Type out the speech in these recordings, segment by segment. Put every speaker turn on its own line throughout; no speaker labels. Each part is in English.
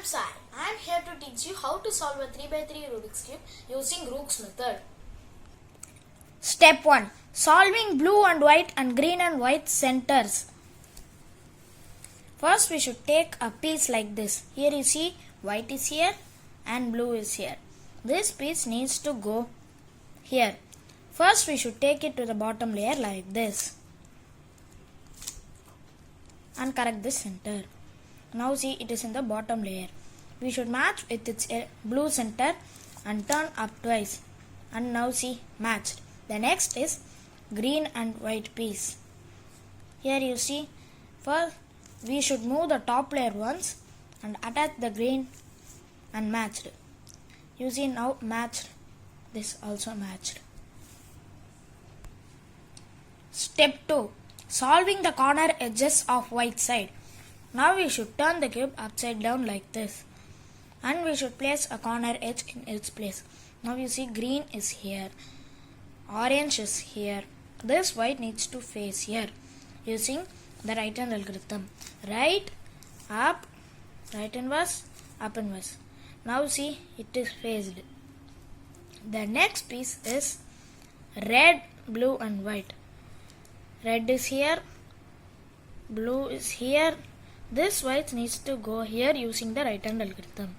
Sai. I am here to teach you how to solve a 3x3 Rubik's Cube using roux method. Step 1. Solving blue and white and green and white centers. First we should take a piece like this. Here you see white is here and blue is here. This piece needs to go here. First we should take it to the bottom layer like this and correct this center. Now see, it is in the bottom layer. We should match with its blue center and turn up twice. And now see, matched. The next is green and white piece. Here you see, first we should move the top layer once and attach the green and matched. You see now matched. This also matched. Step 2. Solving the corner edges of white side. Now we should turn the cube upside down like this. And we should place a corner edge in its place. Now you see green is here. Orange is here. This white needs to face here. Using the right hand algorithm. Right, up, right inverse, up inverse. Now see, it is faced. The next piece is red, blue and white. Red is here, blue is here. This white needs to go here using the right hand algorithm.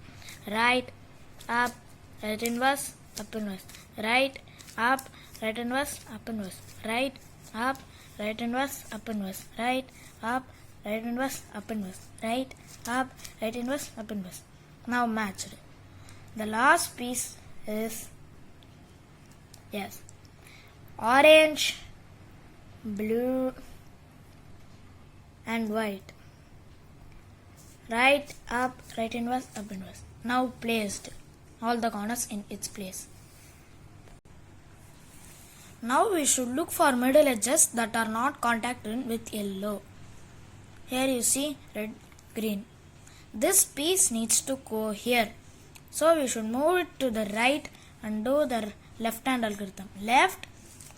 Right, up, right inverse, up inverse. Right, up, right inverse, up inverse. Right, up, right inverse, up inverse. Right, up, right inverse, up inverse. Right, up, right inverse, up inverse. Now matched. The last piece is, yes, orange, blue and white. Right, up, right inverse, up inverse. Now placed all the corners in its place. Now we should look for middle edges that are not contacted with yellow. Here you see red, green. This piece needs to go here. So we should move it to the right and do the left hand algorithm. Left,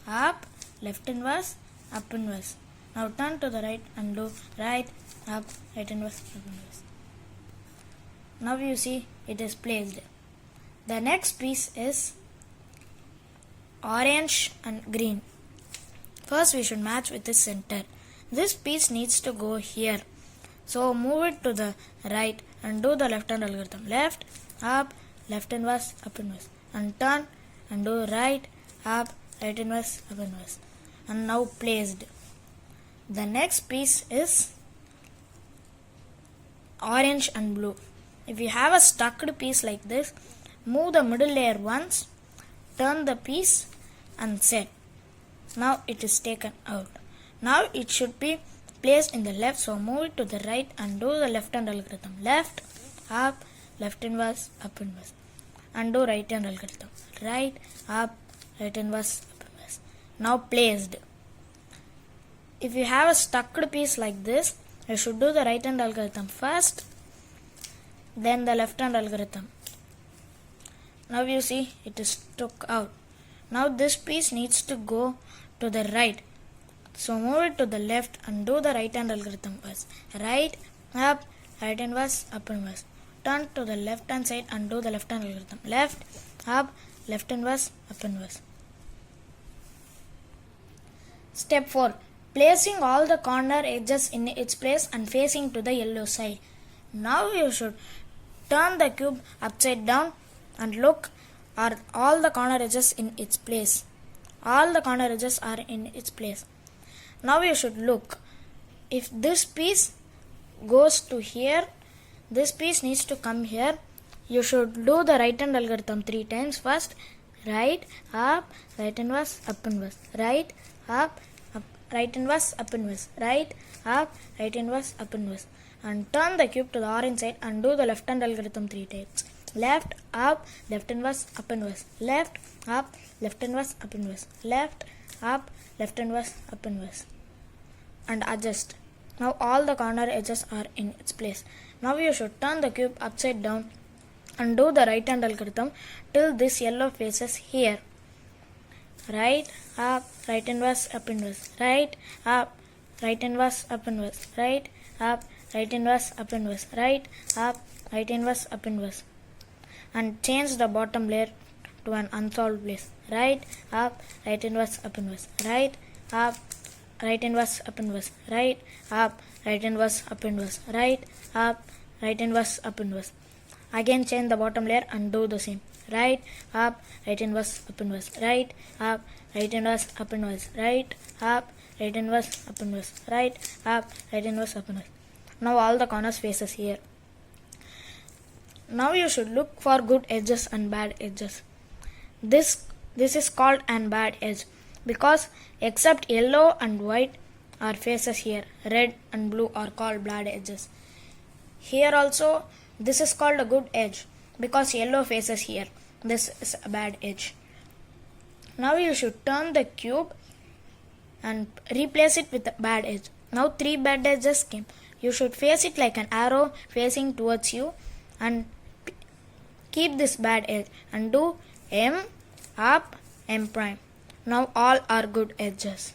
up, left inverse, up inverse. Now turn to the right and do right, up, right inverse, up inverse. Now you see it is placed. The next piece is orange and green. First we should match with the center. This piece needs to go here. So move it to the right and do the left hand algorithm. Left, up, left inverse, up inverse. And turn and do right, up, right inverse, up inverse. And now placed. The next piece is orange and blue. If you have a stucked piece like this, move the middle layer once, turn the piece and set. Now it is taken out. Now it should be placed in the left, so move it to the right and do the left hand algorithm. Left, up, left inverse, up inverse. And do right hand algorithm. Right, up, right inverse, up inverse. Now placed. If you have a stucked piece like this, you should do the right hand algorithm first, then the left hand algorithm. Now you see it is stuck out. Now this piece needs to go to the right. So move it to the left and do the right hand algorithm first. Right, up, right inverse, up inverse. Turn to the left hand side and do the left hand algorithm. Left, up, left inverse, up inverse. Step 4. Placing all the corner edges in its place and facing to the yellow side. Now you should turn the cube upside down and look, are all the corner edges in its place. All the corner edges are in its place. Now you should look. If this piece goes to here, this piece needs to come here. You should do the right hand algorithm 3 times. First, right, up, right inverse, up inverse. Right, up, right inverse, up inverse. Right, up, right inverse, up inverse. And turn the cube to the orange side and do the left hand algorithm 3 times. Left, up, left inverse, up inverse. Left, up, left inverse, up inverse. Left, up, left inverse, up inverse. And adjust. Now all the corner edges are in its place. Now you should turn the cube upside down and do the right hand algorithm till this yellow faces here. Right, up, right inverse, up inverse. Right, up, right inverse, up inverse. Right, up, right inverse, up inverse, right, up, right inverse, up inverse. And change the bottom layer to an unsolved place. Right, up, right inverse, up inverse, right, up, right inverse, up inverse, right, up, right inverse, up inverse, right, up, right inverse, up inverse. Again change the bottom layer and do the same. Right, up, right inverse, up inverse, right, up, right inverse, up inverse, right, up, right inverse, up inverse, right, up, right inverse, up inverse. Now all the corners faces here. Now you should look for good edges and bad edges. This is called an bad edge because except yellow and white are faces here, red and blue are called bad edges. Here also this is called a good edge because yellow faces here. This is a bad edge. Now you should turn the cube and replace it with a bad edge. Now 3 bad edges came. You should face it like an arrow facing towards you and keep this bad edge and do M, up, M prime. Now all are good edges.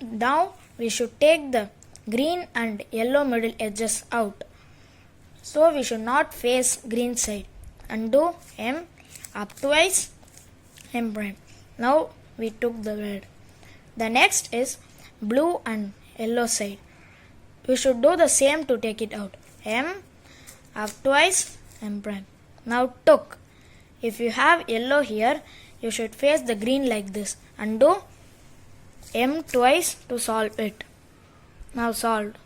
Now we should take the green and yellow middle edges out. So we should not face green side and do M, up twice, M prime. Now we took the red. The next is blue and yellow side. We should do the same to take it out. M, up twice, M prime. Now took. If you have yellow here, you should face the green like this and do M twice to solve it. Now solved.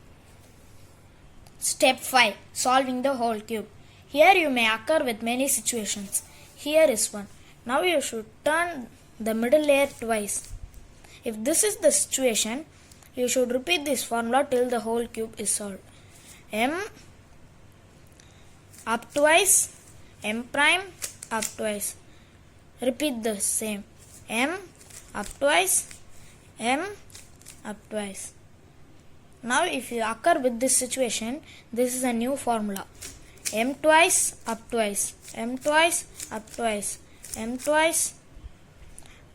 Step 5. Solving the whole cube. Here you may occur with many situations. Here is one. Now you should turn the middle layer twice. If this is the situation, you should repeat this formula till the whole cube is solved. M, up twice, M prime, up twice. Repeat the same. M, up twice, M, up twice. Now if you occur with this situation, this is a new formula. M twice, up twice, M twice, up twice, M twice.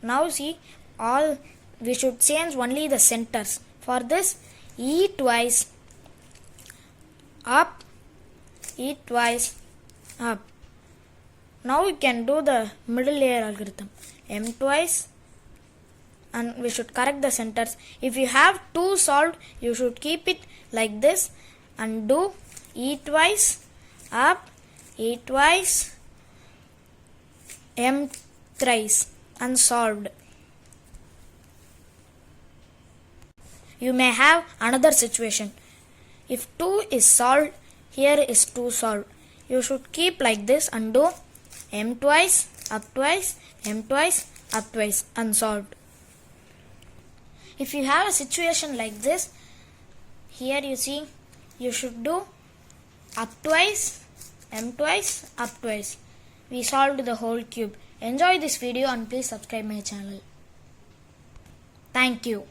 Now see, all we should change only the centers. For this, E twice, up, E twice, up. Now we can do the middle layer algorithm. M twice, and we should correct the centers. If you have 2 solved, you should keep it like this and do E twice, up, E twice, M thrice, and solved. You may have another situation. If 2 is solved, here is 2 solved. You should keep like this and do M twice, up twice, M twice, up twice, unsolved. If you have a situation like this, here you see, you should do up twice, M twice, up twice. We solved the whole cube. Enjoy this video and please subscribe my channel. Thank you.